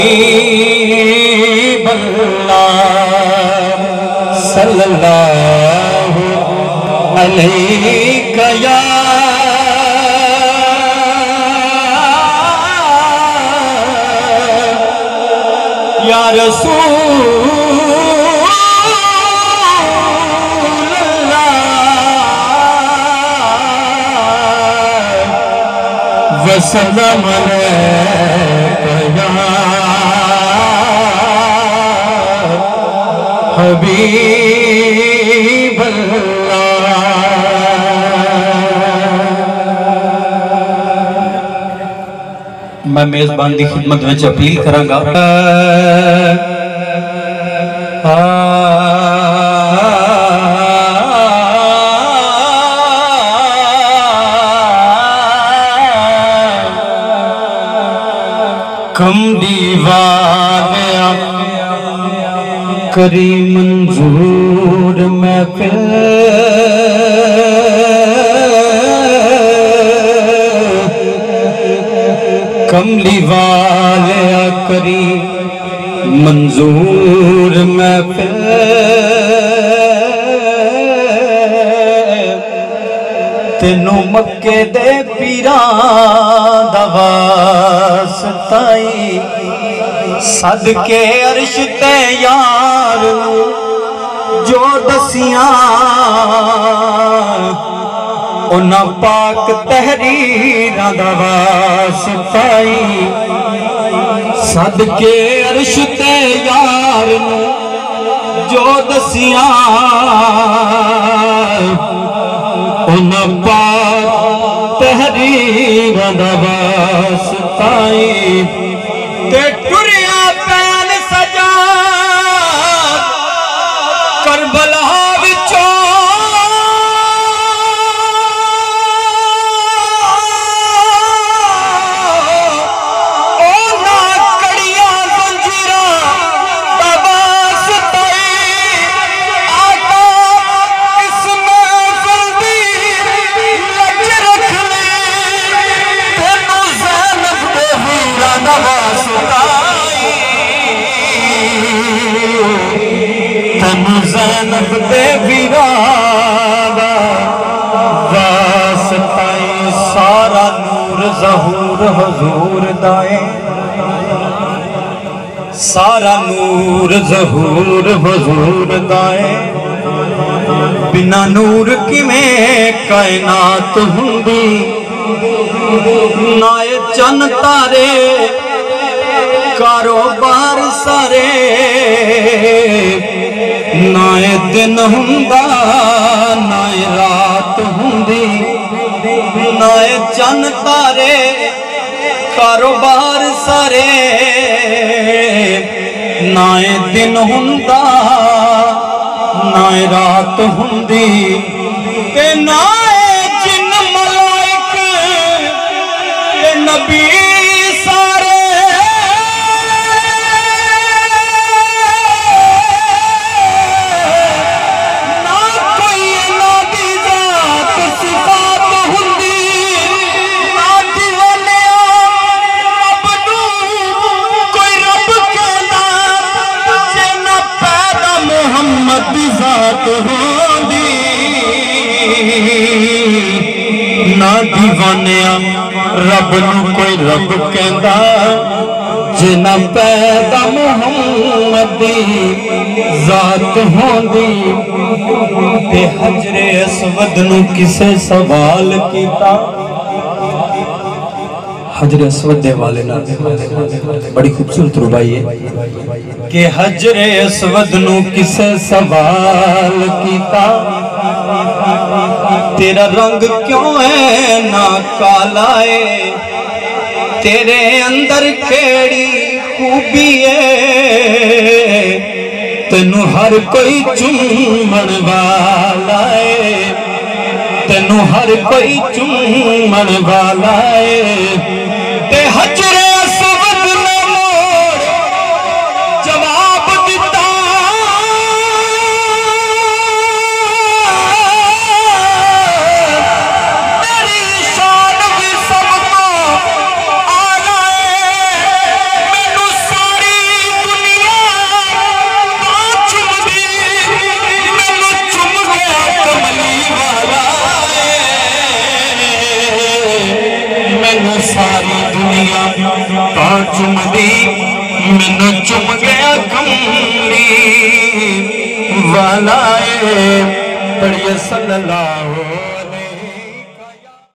हबीब अल्लाह सल्लल्लाहु अलैहि या रसूल अल्लाह वसल्लम अलैका हबीब अल्लाह। मैं मेजबान की खिदमत में अपील करांगा कम दीवाने करी मंजूर महफिल कमली वाले करी मंजूर महफिल तेनू मक्के दे पीरां दा वास्ताई सदके अर्श ते यार जो दसियां उन्हां पाक तहरीरां दा वास्ताई सदके अर्श ते यार जो दसियां उन्हां पाक तहरीरां दा वास्ताई ते टुरिया पैन सजा करबला विचों ओना कड़ियां जंजीरां दा वास्ताई आका इस महफिल दी लज रख ले तेनू ज़ैनब दे हीरां दा ज़ैनब दे वीरां दा वास्ताई सारा नूर ज़हूर हुजूर दाए सारा नूर ज़हूर हुजूर दाए बिना नूर किवें कायनात हुंदी नाए चन तारे कारोबार सारे नाए दिन हुंदा नाए रात हुंदी नाए चन तारे कारोबार सारे नाए दिन हुंदा नाए रात हुंदी ते नाए जिन मलाइक ते नबी ना दीवानिया रब नू कोई रब कहंदा जिना पैदा मुहम्मद दी जात होंदी ते हजरे असवद नू किसे सवाल कीता हजरे असवद दे वाले ना बड़ी खूबसूरत रुबाई है कि हजरे असवद नू किसे सवाल कीता तेरा रंग क्यों है ना काला है तेरे अंदर केड़ी खूबी है तेनू हर कोई चूमण वाला है तेनू हर कोई चूमण वाला है ते हजरे असवद ने मोड़ जवाब दिता मेरी शान भी सब तो मैनू सारी दुनिया पा चुमदी मैनू चुम गया कमली वाला पढ़िए सल्लल्लाहु